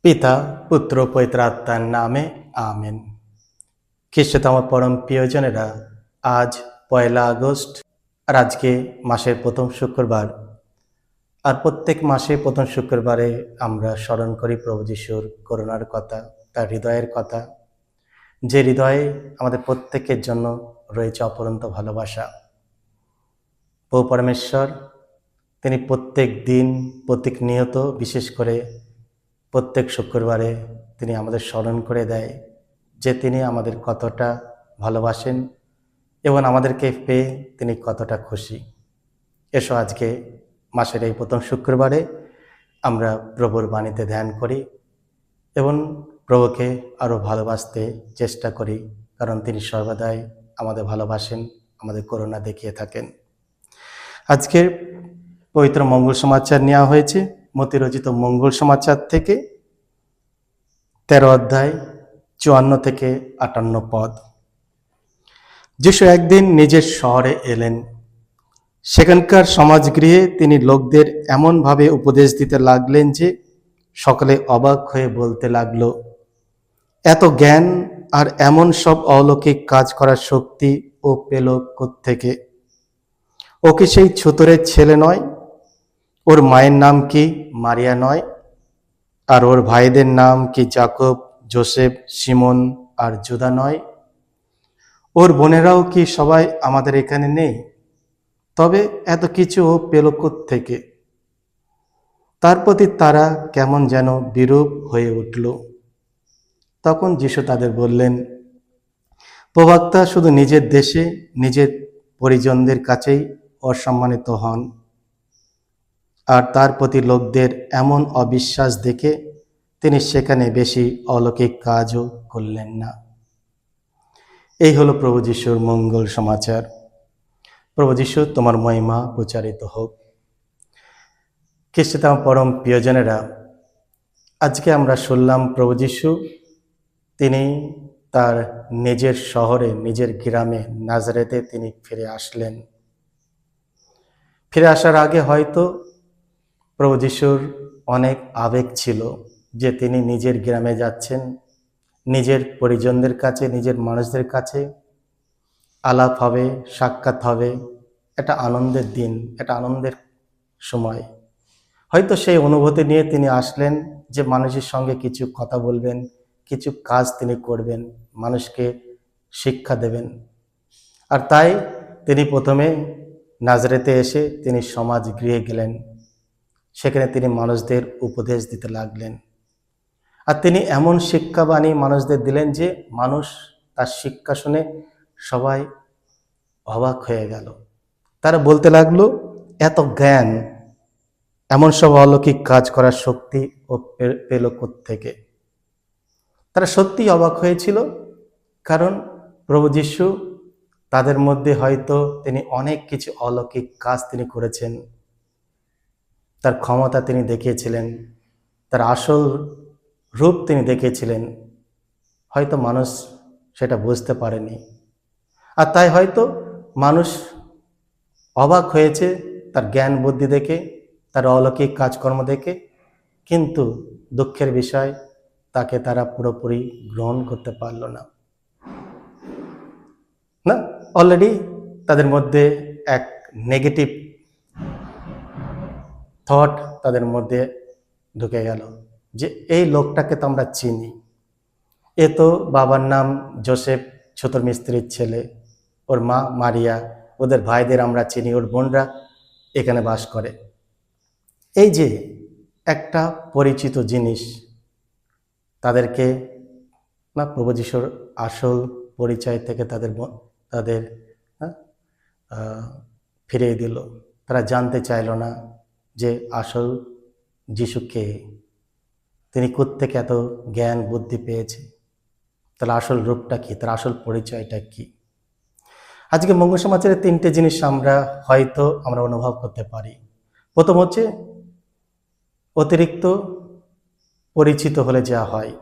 পিতা পুত্র পবিত্র আত্মার নামে আমেন। খ্রিস্টতম আমার পরম প্রিয়জনেরা, আজ 1 আগস্ট, আর আজকে মাসের প্রথম শুক্রবার। আর প্রত্যেক মাসে প্রথম শুক্রবারে আমরা স্মরণ করি প্রভু যিশুর করুণার কথা, তার হৃদয়ের কথা, যে হৃদয়ে আমাদের প্রত্যেকের জন্য রয়েছে অপরন্ত ভালোবাসা। প্রভু পরমেশ্বর তিনি প্রত্যেক দিন প্রতিনিয়ত, বিশেষ করে প্রত্যেক শুক্রবারে তিনি আমাদের স্মরণ করে দেয় যে তিনি আমাদের কতটা ভালোবাসেন এবং আমাদেরকে পেয়ে তিনি কতটা খুশি। এসো আজকে মাসের এই প্রথম শুক্রবারে আমরা প্রভুর বাণীতে ধ্যান করি এবং প্রভুকে আরও ভালোবাসতে চেষ্টা করি, কারণ তিনি সর্বদাই আমাদের ভালোবাসেন, আমাদের করুণা দেখিয়ে থাকেন। আজকের পবিত্র মঙ্গল সমাচার নেওয়া হয়েছে মতি রচিত মঙ্গল সমাচার থেকে 13 অধ্যায় 54 থেকে 58 পদ। যিশু একদিন নিজের শহরে এলেন। সেখানকার সমাজগৃহে তিনি লোকদের এমনভাবে উপদেশ দিতে লাগলেন যে সকলে অবাক হয়ে বলতে লাগলো, এত জ্ঞান আর এমন সব অলৌকিক কাজ করার শক্তি ও পেল কোত্থেকে? ও কি সেই ছুতরের ছেলে নয়? ওর মায়ের নাম কি মারিয়া নয়? আর ওর ভাইদের নাম কি যাকব, যোসেফ, সিমন আর জুদা নয়? ওর বোনেরাও কি সবাই আমাদের এখানে নেই? তবে এত কিছু ও পেল কোত্থেকে? তার প্রতি তারা কেমন যেন বিরূপ হয়ে উঠল। তখন যিশু তাদের বললেন, প্রবক্তা শুধু নিজের দেশে নিজের পরিজনদের কাছেই অসম্মানিত হন, আর তার প্রতি লোকদের এমন অবিশ্বাস দেখে তিনি সেখানে বেশি অলৌকিক কাজও করলেন না। এই হলো প্রভু যিশুর মঙ্গল সমাচার। প্রভু যিশু, তোমার মহিমা প্রচারিত হোক। খ্রিস্টতম পরম প্রিয়জনেরা, আজকে আমরা শুনলাম প্রভু যিশু তিনি তার নিজের শহরে, নিজের গ্রামে নাজারেতে তিনি ফিরে আসলেন। ফিরে আসার আগে হয়তো প্রভু যিশুর অনেক আবেগ ছিল যে তিনি নিজের গ্রামে যাচ্ছেন, নিজের পরিজনদের কাছে, নিজের মানুষদের কাছে আলাপ হবে, সাক্ষাৎ হবে। এটা আনন্দের দিন, এটা আনন্দের সময়। হয়তো সেই অনুভূতি নিয়ে তিনি আসলেন যে মানুষের সঙ্গে কিছু কথা বলবেন, কিছু কাজ তিনি করবেন, মানুষকে শিক্ষা দেবেন। আর তাই তিনি প্রথমে নাজারেতে এসে তিনি সমাজ গৃহে গেলেন। সেখানে তিনি মানুষদের উপদেশ দিতে লাগলেন। আর তিনি এমন শিক্ষাবাণী মানুষদের দিলেন যে মানুষ তার শিক্ষা শুনে সবাই অবাক হয়ে গেল। তারা বলতে লাগলো, এত জ্ঞান, এমন সব অলৌকিক কাজ করার শক্তি ও পেল কোত্থেকে? তারা সত্যিই অবাক হয়েছিল, কারণ প্রভু যিশু তাদের মধ্যে হয়তো তিনি অনেক কিছু অলৌকিক কাজ তিনি করেছেন, তার ক্ষমতা তিনি দেখিয়েছিলেন, তার আসল রূপ তিনি দেখিয়েছিলেন। হয়তো মানুষ সেটা বুঝতে পারেনি, আর তাই হয়তো মানুষ অবাক হয়েছে তার জ্ঞান বুদ্ধি দেখে, তার অলৌকিক কাজকর্ম দেখে। কিন্তু দুঃখের বিষয়, তাকে তারা পুরোপুরি গ্রহণ করতে পারল না। অলরেডি তাদের মধ্যে এক নেগেটিভ থট তাদের মধ্যে ঢুকে গেল যে এই লোকটাকে তো আমরা চিনি, এ তো বাবার নাম যোসেফ, ছোটর মিস্ত্রির ছেলে, ওর মা মারিয়া, ওদের ভাইদের আমরা চিনি, ওর বোনরা এখানে বাস করে। এই যে একটা পরিচিত জিনিস তাদেরকে প্রভু যিশুর আসল পরিচয় থেকে তাদের ফিরিয়ে দিল। তারা জানতে চাইল না যে আসল যিশু কে, তিনি কোত্থেকে এত জ্ঞান বুদ্ধি পেয়েছে, তার আসল রূপটা কি, তার আসল পরিচয়টা কি। আজকে মঙ্গল সমাচারের 3টে জিনিস আমরা অনুভব করতে পারি। প্রথম হচ্ছে, অতিরিক্ত পরিচিত হলে যা হয়।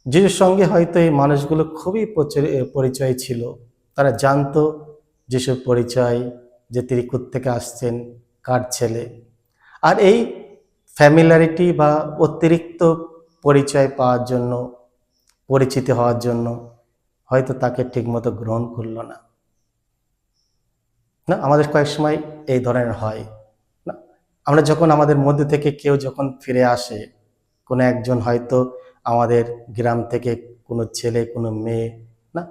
যিশুর সঙ্গে হয়তো এই মানুষগুলো খুবই পরিচয় ছিল, তারা জানতো যিশুর পরিচয়, যে তিনি কোত্থেকে আসছেন, কার ছেলে। আর এই ফ্যামিলারিটি বা অতিরিক্ত পরিচয় পাওয়ার জন্য, পরিচিতি হওয়ার জন্য হয়তো তাকে ঠিকমতো গ্রহণ করলো না। না, আমাদের কয়েক সময় এই ধরনের হয় না। আমরা যখন আমাদের মধ্যে থেকে কেউ যখন ফিরে আসে, কোনো একজন হয়তো আমাদের গ্রাম থেকে কোনো ছেলে, কোনো মেয়ে, না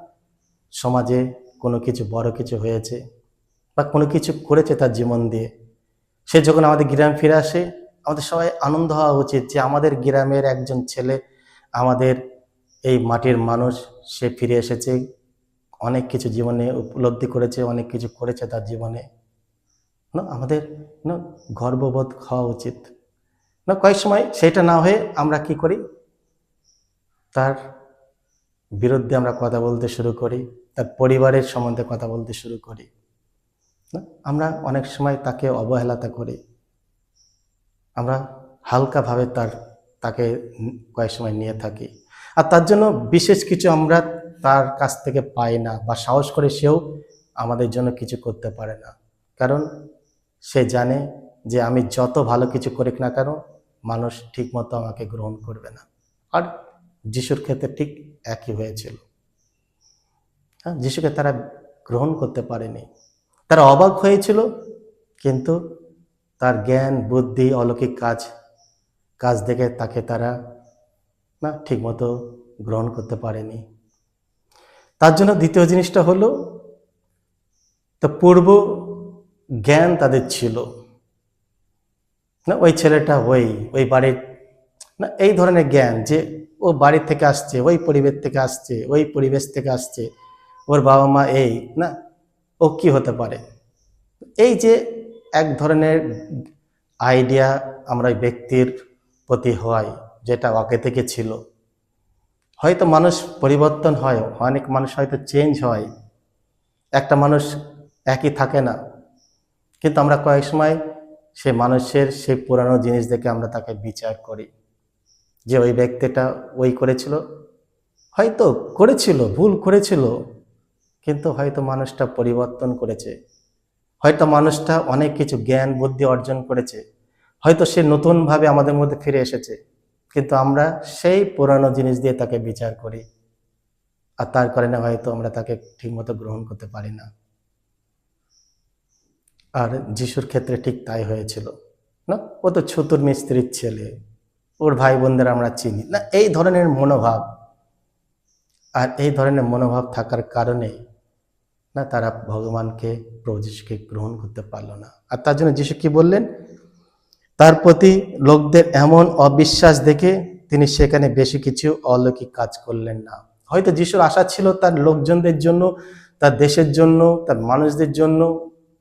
সমাজে কোনো কিছু বড় কিছু হয়েছে বা কোনো কিছু করেছে তার জীবন দিয়ে, সে যখন আমাদের গ্রামে ফিরে আসে, আমাদের সবাই আনন্দ হওয়া উচিত যে আমাদের গ্রামের একজন ছেলে, আমাদের এই মাটির মানুষ, সে ফিরে এসেছে, অনেক কিছু জীবনে উপলব্ধি করেছে, অনেক কিছু করেছে তার জীবনে। না, আমাদের না গর্ববোধ হওয়া উচিত। না, কয়েক সময় সেটা না হয়ে আমরা কি করি, তার বিরুদ্ধে আমরা কথা বলতে শুরু করি, তার পরিবারের সম্বন্ধে কথা বলতে শুরু করি। না, আমরা অনেক সময় তাকে অবহেলাতা করি, আমরা হালকাভাবে তাকে কয়েক সময় নিয়ে থাকি, আর তার জন্য বিশেষ কিছু আমরা তার কাছ থেকে পাই না, বা সাহস করে সেও আমাদের জন্য কিছু করতে পারে না। কারণ সে জানে যে আমি যত ভালো কিছু করি না কেন, মানুষ ঠিকমতো আমাকে গ্রহণ করবে না। আর যিশুর ক্ষেত্রে ঠিক একই হয়েছিল। হ্যাঁ, যিশুকে তারা গ্রহণ করতে পারেনি, তারা অবাক হয়েছিল, কিন্তু তার জ্ঞান, বুদ্ধি, অলৌকিক কাজ দেখে তাকে তারা না ঠিকমতো গ্রহণ করতে পারেনি। তার জন্য দ্বিতীয় জিনিসটা হলো, তো পূর্ব জ্ঞান তাদের ছিল না, ওই ছেলেটা ওই বাড়ির না, এই ধরনের জ্ঞান যে ও বাড়ি থেকে আসছে, ওই পরিবেশ থেকে আসছে, ওই পরিবেশ থেকে আসছে, ওর বাবা মা এই না, ও কি হতে পারে, এই যে এক ধরনের আইডিয়া আমরা ওই ব্যক্তির প্রতি হয়, যেটা আগে থেকে ছিল। হয়তো মানুষ পরিবর্তন হয়, অনেক মানুষ হয়তো চেঞ্জ হয়, একটা মানুষ একই থাকে না, কিন্তু আমরা কয়েক সময় সে মানুষের সেই পুরানো জিনিস দেখে আমরা তাকে বিচার করি, যে ওই ব্যক্তিটা ওই করেছিল, হয়তো করেছিল, ভুল করেছিল, কিন্তু হয়তো মানুষটা পরিবর্তন করেছে, হয়তো মানুষটা অনেক কিছু জ্ঞান বুদ্ধি অর্জন করেছে, হয়তো সে নতুনভাবে আমাদের মধ্যে ফিরে এসেছে, কিন্তু আমরা সেই পুরানো জিনিস দিয়ে তাকে বিচার করি, আর তার কারণে হয়তো আমরা তাকে ঠিকমতো গ্রহণ করতে পারি না। আর যিশুর ক্ষেত্রে ঠিক তাই হয়েছিল না, ও তো ছুতুর মিস্ত্রির ছেলে, ওর ভাই বোনদের আমরা চিনি না, এই ধরনের মনোভাব। আর এই ধরনের মনোভাব থাকার কারণে না তারা ভগবানকে, প্রভু যিশুকে গ্রহণ করতে পারলো না। আর তার জন্য যিশু কি বললেন, তার প্রতি লোকদের এমন অবিশ্বাস দেখে তিনি সেখানে বেশি কিছু অলৌকিক কাজ করলেন না। হয়তো যিশুর আশা ছিল তার লোকজনদের জন্য, তার দেশের জন্য, তার মানুষদের জন্য,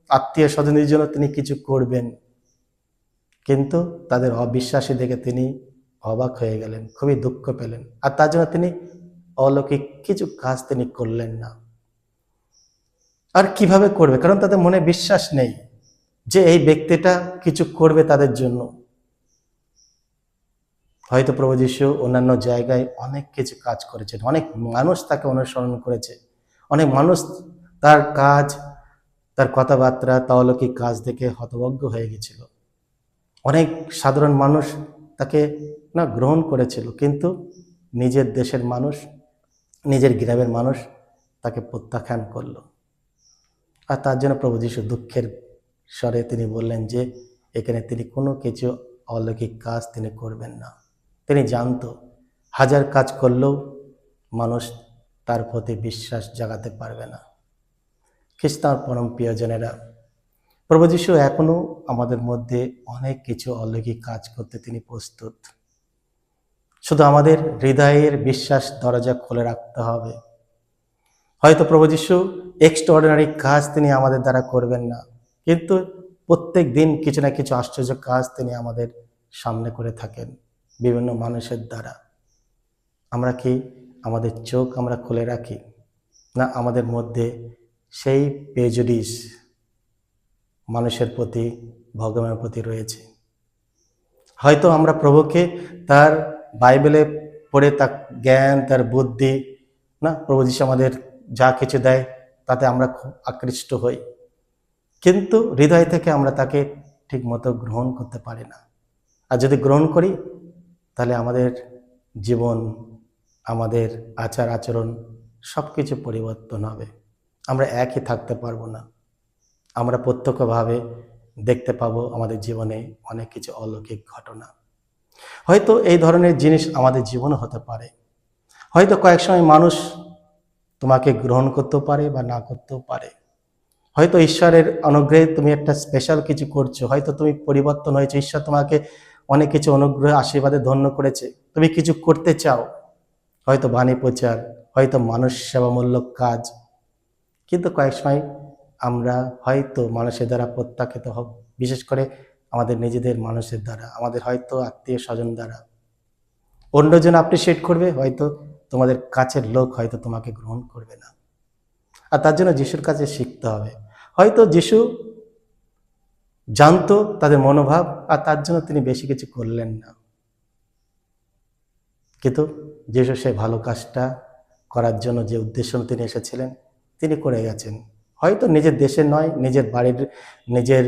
আত্মীয় স্বজনদের জন্য তিনি কিছু করবেন, কিন্তু তাদের অবিশ্বাসী দেখে তিনি অবাক হয়ে গেলেন, খুবই দুঃখ পেলেন, আর তার জন্য তিনি অলৌকিক কিছু কাজ তিনি করলেন না। আর কিভাবে করবে, কারণ তাদের মনে বিশ্বাস নেই যে এই ব্যক্তিটা কিছু করবে তাদের জন্য। হয়তো প্রভু যীশু অন্যান্য জায়গায় অনেক কিছু কাজ করেছেন, অনেক মানুষ তাকে অনুসরণ করেছে, অনেক মানুষ তার কাজ, তার কথাবার্তা, তার অলৌকিক কাজ দেখে হতভম্ব হয়ে গেছিল, অনেক সাধারণ মানুষ তাকে না গ্রহণ করেছিল, কিন্তু নিজের দেশের মানুষ, নিজের গ্রামের মানুষ তাকে প্রত্যাখ্যান করলো। আর তার জন্য প্রভু যীশু দুঃখের স্বরে তিনি বললেন যে এখানে তিনি কোনো কিছু অলৌকিক কাজ তিনি করবেন না। তিনি জানতো হাজার কাজ করলেও মানুষ তার প্রতি বিশ্বাস জাগাতে পারবে না। খ্রিস্টান পরম প্রিয়জনেরা, প্রভু যীশু এখনো আমাদের মধ্যে অনেক কিছু অলৌকিক কাজ করতে তিনি প্রস্তুত, শুধু আমাদের হৃদয়ের বিশ্বাস দরজা খুলে রাখতে হবে। হয়তো প্রভু যীশু এক্সট্রাঅর্ডিনারি কাজ তিনি আমাদের দ্বারা করবেন না, কিন্তু প্রত্যেক দিন কিছু না কিছু আশ্চর্য কাজ তিনি আমাদের সামনে করে থাকেন বিভিন্ন মানুষের দ্বারা। আমরা কি আমাদের চোখ আমরা খুলে রাখি, না আমাদের মধ্যে সেই প্রেজুডিস মানুষের প্রতি, ভগবানের প্রতি রয়েছে? হয়তো আমরা প্রভুকে তার বাইবেলে পড়ে তার জ্ঞান, তার বুদ্ধি, না প্রভু যীশু আমাদের যা কিছু দেয় তাতে আমরা খুব আকৃষ্ট হই, কিন্তু হৃদয় থেকে আমরা তাকে ঠিক মতো গ্রহণ করতে পারি না। আর যদি গ্রহণ করি তাহলে আমাদের জীবন, আমাদের আচার আচরণ সব কিছু পরিবর্তন হবে। আমরা একই থাকতে পারবো না। আমরা প্রত্যক্ষভাবে দেখতে পাবো আমাদের জীবনে অনেক কিছু অলৌকিক ঘটনা। হয়তো এই ধরনের জিনিস আমাদের জীবনে হতে পারে। হয়তো কয়েক সময় মানুষ তোমাকে গ্রহণ করতেও পারে বা না করতেও পারে। হয়তো ঈশ্বরের অনুগ্রহে তুমি একটা স্পেশাল কিছু করছো, হয়তো তুমি পরিবর্তন হয়েছে, ঈশ্বর তোমাকে অনেক কিছু অনুগ্রহ আশীর্বাদে ধন্য করেছে, তুমি কিছু করতে চাও, হয়তো বাণী প্রচার, হয়তো মানুষ সেবামূলক কাজ। কিন্তু কয়েক সময় আমরা হয়তো মানুষের দ্বারা প্রত্যাখ্যাত হব, বিশেষ করে আমাদের নিজেদের মানুষের দ্বারা, আমাদের হয়তো আত্মীয় স্বজন দ্বারা। অন্যজন অ্যাপ্রিসিয়েট করবে, হয়তো তোমাদের কাছের লোক হয়তো তোমাকে গ্রহণ করবে না। আর তার জন্য যিশুর কাছে শিখতে হবে। হয়তো যিশু জানতো তাদের মনোভাব, আর তার জন্য তিনি বেশি কিছু করলেন না। কিন্তু যিশু সেই ভালো কাজটা করার জন্য যে উদ্দেশ্য তিনি এসেছিলেন তিনি করে গেছেন। হয়তো নিজের দেশে নয়, নিজের বাড়ির, নিজের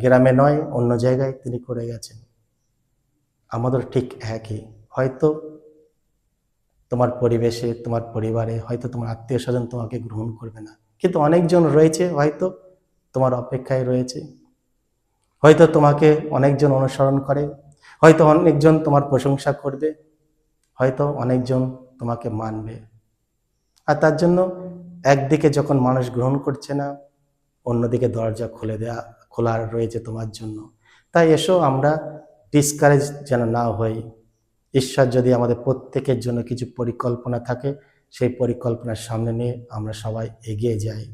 গ্রামে নয়, অন্য জায়গায় তিনি করে গেছেন। আমাদের ঠিক একই। হয়তো তোমার পরিবেশে, তোমার পরিবারে, হয়তো তোমার আত্মীয় স্বজন তোমাকে গ্রহণ করবে না, কিন্তু অনেকজন রয়েছে হয়তো তোমার অপেক্ষায় রয়েছে। হয়তো তোমাকে অনেকজন অনুসরণ করে, হয়তো অনেকজন তোমার প্রশংসা করবে, হয়তো অনেকজন তোমাকে মানবে। আর তার জন্য একদিকে যখন মানুষ গ্রহণ করছে না, অন্যদিকে দরজা খোলা রয়েছে তোমার জন্য। তাই এসো আমরা ডিসকারেজ যেন না হই। ঈশ্বর যদি আমাদের প্রত্যেকের জন্য কিছু পরিকল্পনা থাকে, সেই পরিকল্পনার সামনে নিয়ে আমরা সবাই এগিয়ে যাই।